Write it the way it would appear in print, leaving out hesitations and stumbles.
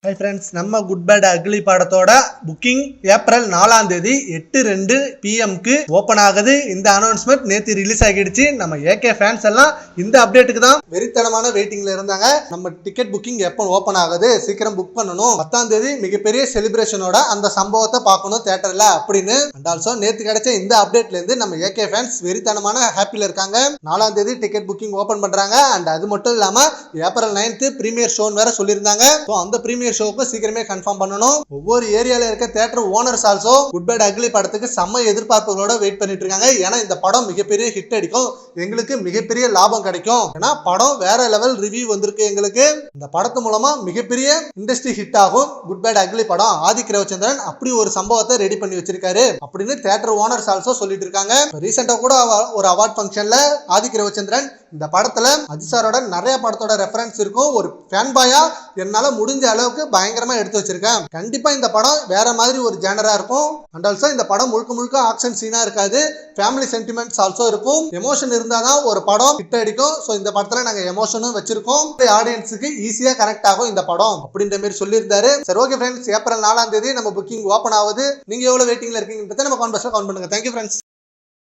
Hi friends, நம்ம good bad ugly படத்தோட booking April 4ஆம் தேதி 8:02 PM ஓப்பன் ஆகுது. இந்த அனௌன்ஸ்மெண்ட் நேற்று ரிலீஸ் ஆகிடுச்சு. நம்ம ஏகே ஃபேன்ஸ் எல்லாம் இந்த அப்டேட்டுக்கு தான் வெறித்தனமான வெயிட்டிங்ல இருந்தாங்க. நம்ம டிக்கெட் புக்கிங் எப்போ ஓப்பன் ஆகுது, சீக்கிரம் புக் பண்ணணும், 10ஆம் தேதி மிகப்பெரிய செலிப்ரேஷனோட அந்த சம்பவத்தை பார்க்கணும் தியேட்டர்ல அப்படின்னு. அண்ட் ஆல்சோ நேற்று கிடைச்ச இந்த அப்டேட்ல இருந்து நம்ம ஏகே ஃபேன்ஸ் வெறித்தனமான ஹாப்பில இருக்காங்க. 4ஆம் தேதி டிக்கெட் புக்கிங் ஓப்பன் பண்றாங்க. அண்ட் அது மட்டும் இல்லாம ஏப்ரல் 9th பிரீமியர் ஷோன்னு வேற சொல்லியிருந்தாங்க. அந்த பிரீமியர் ஷோக்கு சீக்கிரமே கன்ஃபார்ம் பண்ணணும். ஒவ்வொரு ஏரியால இருக்க theatre owners also good bad ugly படத்துக்கு செம்ம எதிர்பார்ப்புகளோட வெயிட் பண்ணிட்டு இருக்காங்க. ஏன்னா இந்த படம் மிகப்பெரிய ஹிட் அடிக்கும், எங்களுக்கு மிகப்பெரிய லாபம் கிடைக்கும். ஏன்னா படம் வேற லெவல் ரிவ்யூ வந்திருக்கு. எங்களுக்கு இந்த படத்து மூலமா மிகப்பெரிய இண்டஸ்ட்ரி ஹிட் ஆகும். குட் பேட் அக்லி படம் ஆதிக் ரவிச்சந்திரன் அப்படி ஒரு சம்பவத்தை ரெடி பண்ணி வச்சிருக்காரு அப்படின்னு தியேட்டர் ஓனர்ஸ் ஆல்சோ சொல்லிட்டு இருக்காங்க. ரீசெண்டா கூட ஒரு அவார்ட் ஃபங்க்ஷன்ல ஆதிக் ரவிச்சந்திரன் இந்த படத்துல அஜிசாரோட நிறைய படத்தோட ரெஃபரன்ஸ் இருக்கும். ஒரு ஃபேன் பாயா என்னால முடிஞ்ச அளவுக்கு பயங்கரமா எடுத்து வச்சிருக்கேன். கண்டிப்பா இந்த படம் வேற மாதிரி ஒரு ஜேனரா இருக்கும். அண்ட் ஆல்சோ இந்த படம் முழுக்க முழுக்க ஆக்ஷன் சீனா இருக்காது, ஃபேமிலி சென்டிமெண்ட்ஸ் ஆல்சோ இருக்கும். எமோஷன் இருந்தாதான் ஒரு படம் ஹிட் அடிக்கும். சோ இந்த படத்துல நாங்க எமோஷனும் வச்சிருக்கோம். ஆடியன்ஸுக்கு ஈஸியா கனெக்ட் ஆகும் இந்த படம் அப்படின்ற மாதிரி சொல்லியிருந்தாரு. சரி, ஓகே ஃப்ரெண்ட்ஸ், ஏப்ரல் 4ஆம் தேதி நம்ம புக்கிங் ஓப்பன் ஆகுது. நீங்க எவ்வளவு வெயிட்டிங்ல இருக்கீங்கன்றத நம்ம கமெண்ட் பாக்ஸ்ல கமெண்ட் பண்ணுங்க. Thank you friends.